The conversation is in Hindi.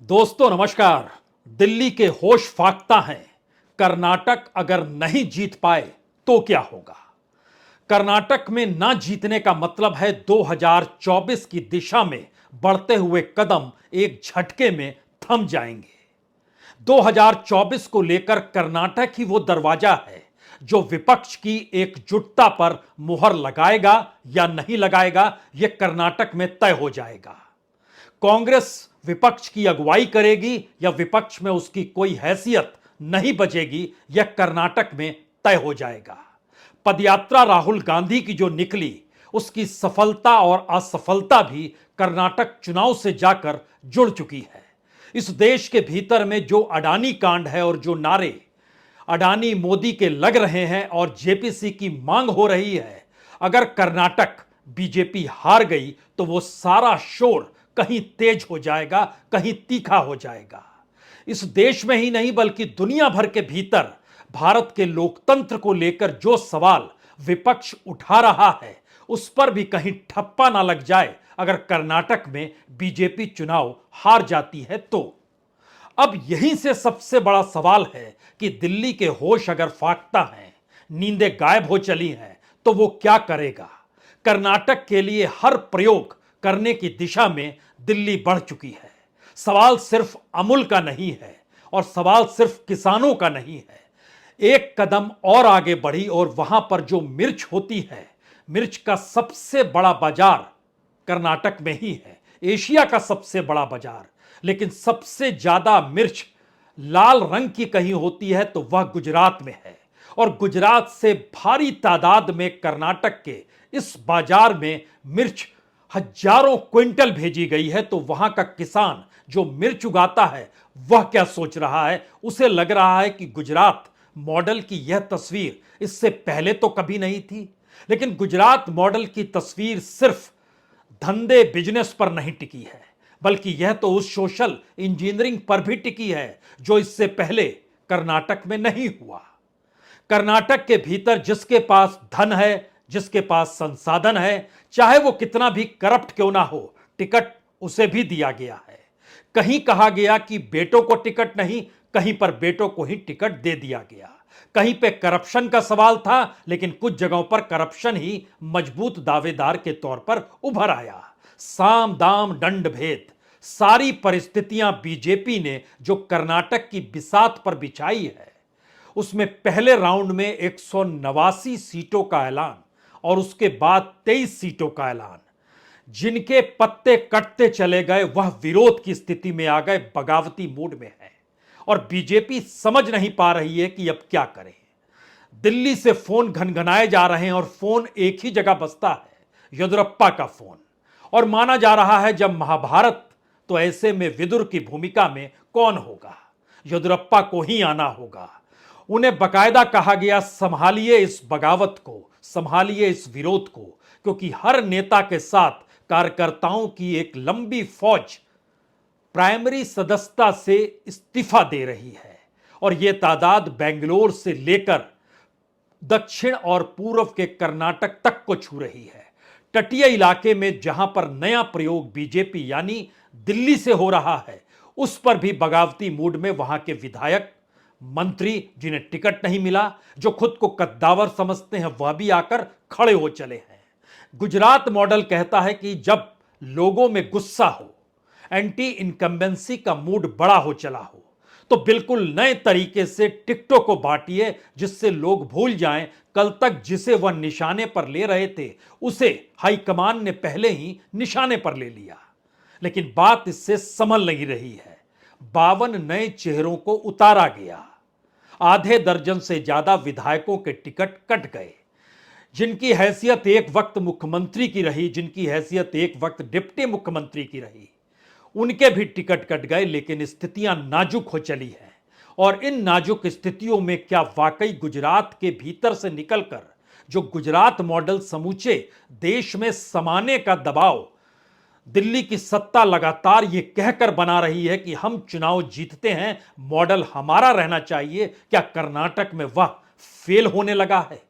दोस्तों नमस्कार। दिल्ली के होश फाख्ता हैं। कर्नाटक अगर नहीं जीत पाए तो क्या होगा। कर्नाटक में ना जीतने का मतलब है 2024 की दिशा में बढ़ते हुए कदम एक झटके में थम जाएंगे। 2024 को लेकर कर्नाटक ही वो दरवाजा है जो विपक्ष की एकजुटता पर मुहर लगाएगा या नहीं लगाएगा, यह कर्नाटक में तय हो जाएगा। कांग्रेस विपक्ष की अगुवाई करेगी या विपक्ष में उसकी कोई हैसियत नहीं बचेगी, यह कर्नाटक में तय हो जाएगा। पदयात्रा राहुल गांधी की जो निकली, उसकी सफलता और असफलता भी कर्नाटक चुनाव से जाकर जुड़ चुकी है। इस देश के भीतर में जो अडानी कांड है और जो नारे अडानी मोदी के लग रहे हैं और जेपीसी की मांग हो रही है, अगर कर्नाटक बीजेपी हार गई तो वो सारा शोर कहीं तेज हो जाएगा, कहीं तीखा हो जाएगा। इस देश में ही नहीं बल्कि दुनिया भर के भीतर भारत के लोकतंत्र को लेकर जो सवाल विपक्ष उठा रहा है, उस पर भी कहीं ठप्पा ना लग जाए अगर कर्नाटक में बीजेपी चुनाव हार जाती है तो। अब यहीं से सबसे बड़ा सवाल है कि दिल्ली के होश अगर फाख्ता हैं, नींदें गायब हो चली हैं, तो वो क्या करेगा। कर्नाटक के लिए हर प्रयोग करने की दिशा में दिल्ली बढ़ चुकी है। सवाल सिर्फ अमूल का नहीं है और सवाल सिर्फ किसानों का नहीं है। एक कदम और आगे बढ़ी और वहां पर जो मिर्च होती है, मिर्च का सबसे बड़ा बाजार कर्नाटक में ही है, एशिया का सबसे बड़ा बाजार। लेकिन सबसे ज्यादा मिर्च लाल रंग की कहीं होती है तो वह गुजरात में है, और गुजरात से भारी तादाद में कर्नाटक के इस बाजार में मिर्च हजारों क्विंटल भेजी गई है। तो वहां का किसान जो मिर्च उगाता है वह क्या सोच रहा है। उसे लग रहा है कि गुजरात मॉडल की यह तस्वीर इससे पहले तो कभी नहीं थी। लेकिन गुजरात मॉडल की तस्वीर सिर्फ धंधे बिजनेस पर नहीं टिकी है, बल्कि यह तो उस सोशल इंजीनियरिंग पर भी टिकी है जो इससे पहले कर्नाटक में नहीं हुआ। कर्नाटक के भीतर जिसके पास धन है, जिसके पास संसाधन है, चाहे वो कितना भी करप्ट क्यों ना हो, टिकट उसे भी दिया गया है। कहीं कहा गया कि बेटों को टिकट नहीं, कहीं पर बेटों को ही टिकट दे दिया गया। कहीं पे करप्शन का सवाल था, लेकिन कुछ जगहों पर करप्शन ही मजबूत दावेदार के तौर पर उभर आया। साम दाम दंड भेद, सारी परिस्थितियां बीजेपी ने जो कर्नाटक की बिसात पर बिछाई है, उसमें पहले राउंड में 189 सीटों का ऐलान और उसके बाद 23 सीटों का ऐलान। जिनके पत्ते कटते चले गए वह विरोध की स्थिति में आ गए, बगावती मूड में है, और बीजेपी समझ नहीं पा रही है कि अब क्या करें। दिल्ली से फोन घनघनाए जा रहे हैं और फोन एक ही जगह बजता है, येदियुरप्पा का फोन। और माना जा रहा है जब महाभारत, तो ऐसे में विदुर की भूमिका में कौन होगा, येदियुरप्पा को ही आना होगा। उन्हें बकायदा कहा गया संभालिए इस बगावत को, संभालिए इस विरोध को, क्योंकि हर नेता के साथ कार्यकर्ताओं की एक लंबी फौज प्राइमरी सदस्यता से इस्तीफा दे रही है, और यह तादाद बेंगलोर से लेकर दक्षिण और पूर्व के कर्नाटक तक को छू रही है। तटीय इलाके में जहां पर नया प्रयोग बीजेपी यानी दिल्ली से हो रहा है, उस पर भी बगावती मूड में वहां के विधायक, मंत्री जिन्हें टिकट नहीं मिला, जो खुद को कद्दावर समझते हैं, वह भी आकर खड़े हो चले हैं। गुजरात मॉडल कहता है कि जब लोगों में गुस्सा हो, एंटी इनकम्बेंसी का मूड बड़ा हो चला हो, तो बिल्कुल नए तरीके से टिकटों को बांटिए, जिससे लोग भूल जाएं कल तक जिसे वह निशाने पर ले रहे थे उसे हाईकमान ने पहले ही निशाने पर ले लिया। लेकिन बात इससे संभल नहीं रही है। 52 नए चेहरों को उतारा गया, आधे दर्जन से ज्यादा विधायकों के टिकट कट गए। जिनकी हैसियत एक वक्त मुख्यमंत्री की रही, जिनकी हैसियत एक वक्त डिप्टी मुख्यमंत्री की रही, उनके भी टिकट कट गए। लेकिन स्थितियां नाजुक हो चली हैं, और इन नाजुक स्थितियों में क्या वाकई गुजरात के भीतर से निकलकर जो गुजरात मॉडल समूचे देश में समाने का दबाव दिल्ली की सत्ता लगातार ये कहकर बना रही है कि हम चुनाव जीतते हैं, मॉडल हमारा रहना चाहिए, क्या कर्नाटक में वह फेल होने लगा है।